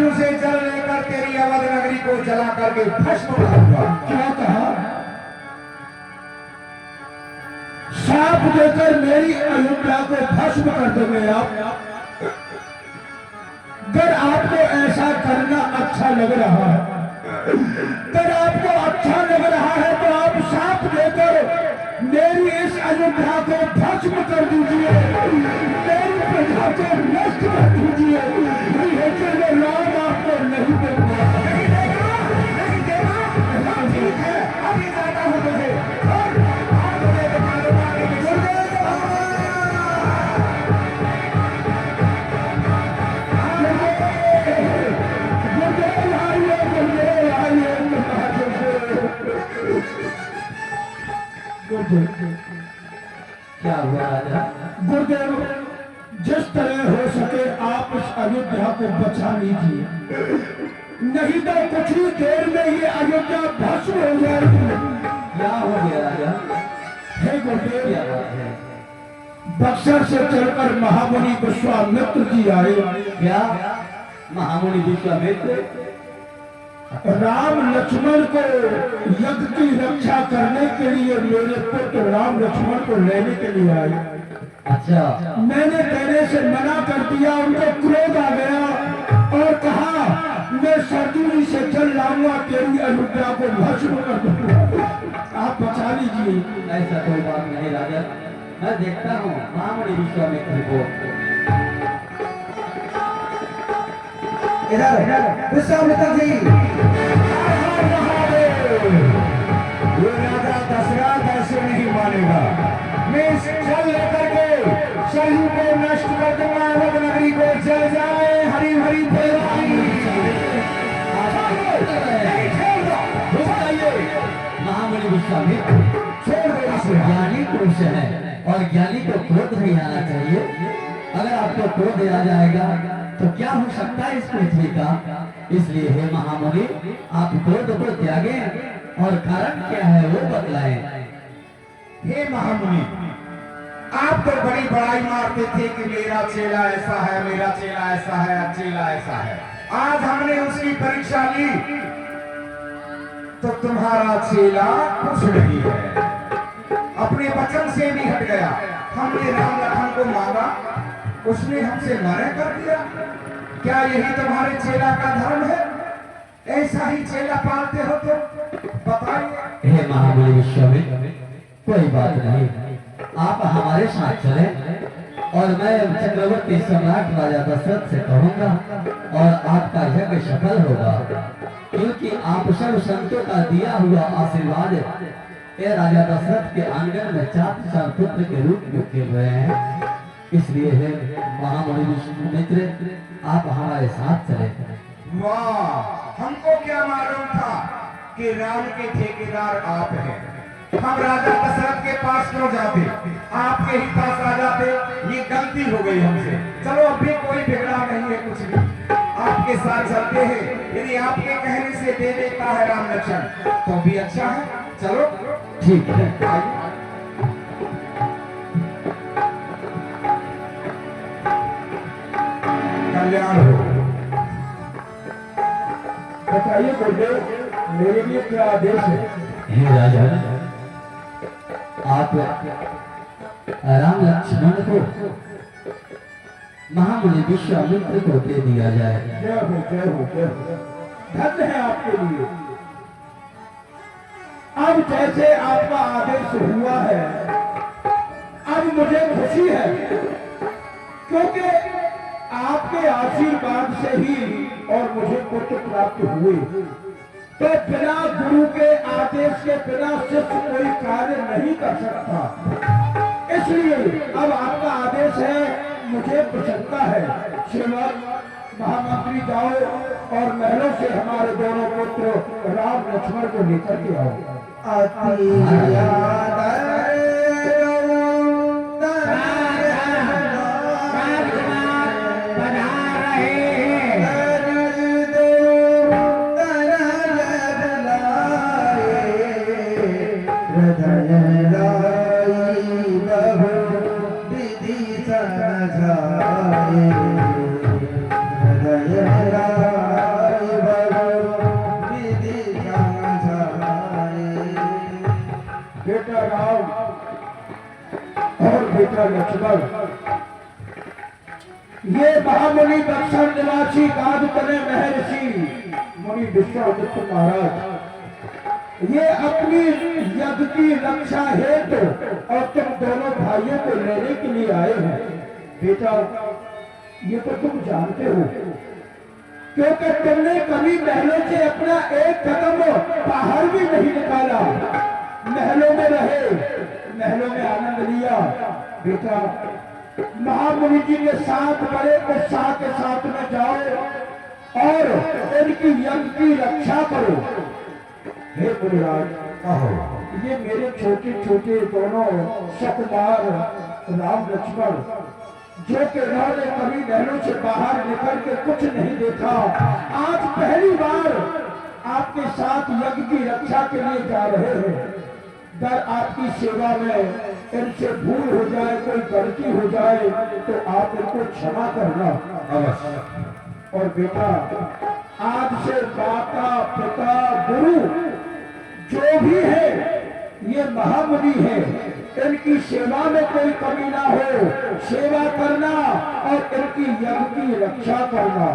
अश्रु से जल लेकर तेरी अवध नगरी को जला करके भस्म करूंगा। क्या कहा? साफ देकर मेरी अयोध्या को भस्म कर दोगे आप? अगर आपको ऐसा करना अच्छा लग रहा है, अगर आपको अच्छा लग रहा है तो आप साफ देकर मेरी इस अयोध्या को भस्म कर दीजिए, मेरी प्रजा को नष्ट कर दीजिए, लेकिन राम आपको नहीं देगा। नहीं देगा, नहीं देगा। हाँ, ठीक है, अभी जाता हूँ तुझे और तुझे दिखा दूंगा कि क्या हुआ राजा? गुरुदेव, जिस तरह हो सके आप इस अयोध्या को बचा लीजिए, नहीं तो कुछ ही देर में ये अयोध्या भस्म हो जाएगी। क्या हो गया राजा? हे गुरुदेव, क्या बात है? बक्सर से चलकर महामुनि विश्वामित्र जी आए। क्या महामुनि विश्वामित्र राम लक्ष्मण को यज्ञ की रक्षा करने के लिए मेरे पुत्र राम लक्ष्मण को लेने के लिए आए। अच्छा, मैंने कहने से मना कर दिया, उनको क्रोध आ गया और कहा मैं सरजू से जल लाऊंगा, तेरी अयोध्या को भस्म कर दूंगा, आप बचा लीजिए। ऐसा कोई बात नहीं राजा, मैं देखता हूँ महामुनि विश्वामित्र को। इधर विश्वामित्र जी, ये राजा दशरथ ऐसे नहीं मानेगा। मैं इस जल लेकर के शल्यू को नष्ट कर दूंगा, अवध नगरी को जल जाए, हरी हरी महामुनि विश्वामित्र छोड़ दे इसे। ज्ञानी पुरुष है और ज्ञानी को क्रोध नहीं आना चाहिए। अगर आपको क्रोध आ जाएगा तो क्या हो सकता है इस पृथ्वी का? इसलिए हे महामुनि, आप क्रोध को त्यागें और कारण क्या है वो बतलाएं। हे महामुनि, आप तो बड़ी बड़ाई मारते थे कि मेरा चेला ऐसा है, मेरा चेला ऐसा है, चेला ऐसा है। आज हमने उसकी परीक्षा ली तो तुम्हारा चेला कुछ नहीं है, अपने वचन से भी हट गया। हमने राम लखन को मांगा, उसने हमसे मना कर दिया। क्या यही तुम्हारे चेला का धर्म है? ऐसा ही चेला पालते हो तो बताइए। हे महामुनि विश्वामित्र, कोई बात नहीं, आप हमारे साथ चले और मैं चक्रवर्ती सम्राट राजा दशरथ से कहूंगा और आपका यज्ञ सफल होगा, क्योंकि आप सब संतों का दिया हुआ आशीर्वाद ये राजा दशरथ के आंगन में चार पुत्र के रूप में खेल रहे हैं। इसलिए है महामुनि विश्वामित्र, आप हमारे साथ चले। वाह, हमको क्या मालूम था कि राम के ठेकेदार आप हैं। हम राजा दशरथ के पास क्यों जाते, आपके ही पास आ जाते। ये गलती हो गई हमसे। चलो अभी कोई बिगड़ा नहीं है कुछ भी, आपके साथ चलते हैं। यदि आपके कहने से दे देता है राम लक्ष्मण तो भी अच्छा है। चलो ठीक है। आइए। कल्याण हो। बताइए गुरुदेव, मेरे लिए क्या आदेश है? हे राजा, आप राम लक्ष्मण को महामुनि विश्वामित्र को दे दिया जाए। जय हो, जय हो, जय हो, धन्य है आपके लिए। अब जैसे आपका आदेश हुआ है, अब मुझे खुशी है, क्योंकि आपके आशीर्वाद से ही और मुझे पुत्र प्राप्त हुए। तो बिना गुरु के आदेश के बिना शिष्य कोई कार्य नहीं कर सकता। इसलिए अब आपका आदेश है, मुझे प्रसन्नता है। श्रीमान महामंत्री जाओ और महलों से हमारे दोनों पुत्र राम लक्ष्मण को लेकर के आओ। हृदय राम और बेटा लक्ष्मण, ये महामुनि बक्सर निवासी गाद तने महर्षि मुनि विश्वामित्र महाराज, ये अपनी यज्ञ की रक्षा हेतु और तुम दोनों भाइयों को लेने के लिए आए हैं। बेटा, ये तो तुम जानते हो, क्योंकि तुमने कभी महलों से अपना एक कदम बाहर भी नहीं निकाला, महलों में रहे, महलों में आनंद लिया। बेटा, महामुनि जी के साथ बड़े उत्साह के साथ में जाओ और इनकी यज्ञ की रक्षा करो। हे मुनिराज, कहो। ये मेरे छोटे छोटे दोनों सुकुमार राम लक्ष्मण, जो कि इन्होंने कभी महलों से बाहर निकल के कुछ नहीं देखा, आज पहली बार आपके साथ यज्ञ की रक्षा के लिए जा रहे हैं। अगर आपकी सेवा में इनसे भूल हो जाए, कोई गलती हो जाए, तो आप इनको क्षमा करना अवश्य। और बेटा, आज से माता पिता गुरु जो भी है, ये महामुनि है, इनकी सेवा में कोई कमी ना हो, सेवा करना और इनकी यज्ञ की रक्षा करना।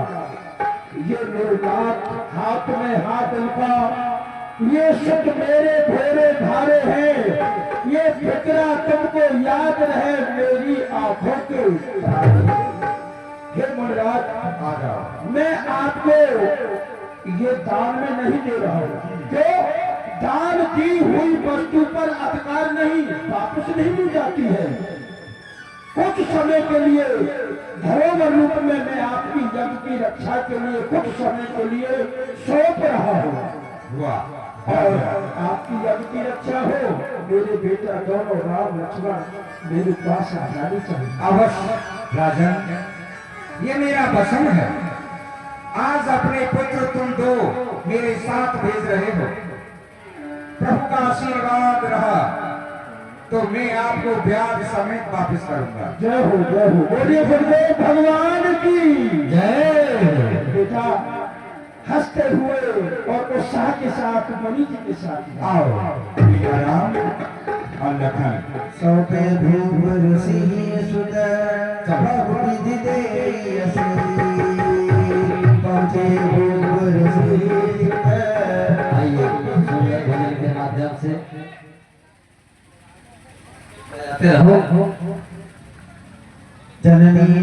ये निर्नाथ हाथ में हाथ इनका, ये सुख मेरे भेरे धारे हैं, ये फिक्रा तुमको याद रहे मेरी आंखों के। हे मुनिराज, आ जाओ। मैं आपको ये दान में नहीं दे रहा हूं, जो दान दी हुई वस्तु पर अधिकार नहीं, वापस नहीं मिल जाती है। कुछ समय के लिए धरोहर रूप में मैं आपकी यज्ञ की रक्षा के लिए कुछ समय के लिए सौंप रहा हूं, वाह। और आपकी यज्ञ की रक्षा हो। मेरे बेटा दोनों राम लक्ष्मण मेरे पास आ जानी चाहिए। अवश्य राजन, ये मेरा वचन है। आज अपने पुत्र तुम दो मेरे साथ भेज रहे हो, प्रभु का आशीर्वाद रहा तो मैं आपको ब्याज समेत वापस करूंगा। जय हो, जय हो, बोलिए गुरुदेव भगवान की जय। बेटा, हंसते हुए और उत्साह के साथ मणि जी के साथ आओ। प्रिया राम और लखन सौपे ध्रुव ऋषि सुत चपक विधि दे पहुंचे ध्रुव ऋषि। आइए सुंदर भजन के माध्यम से रहो। जननी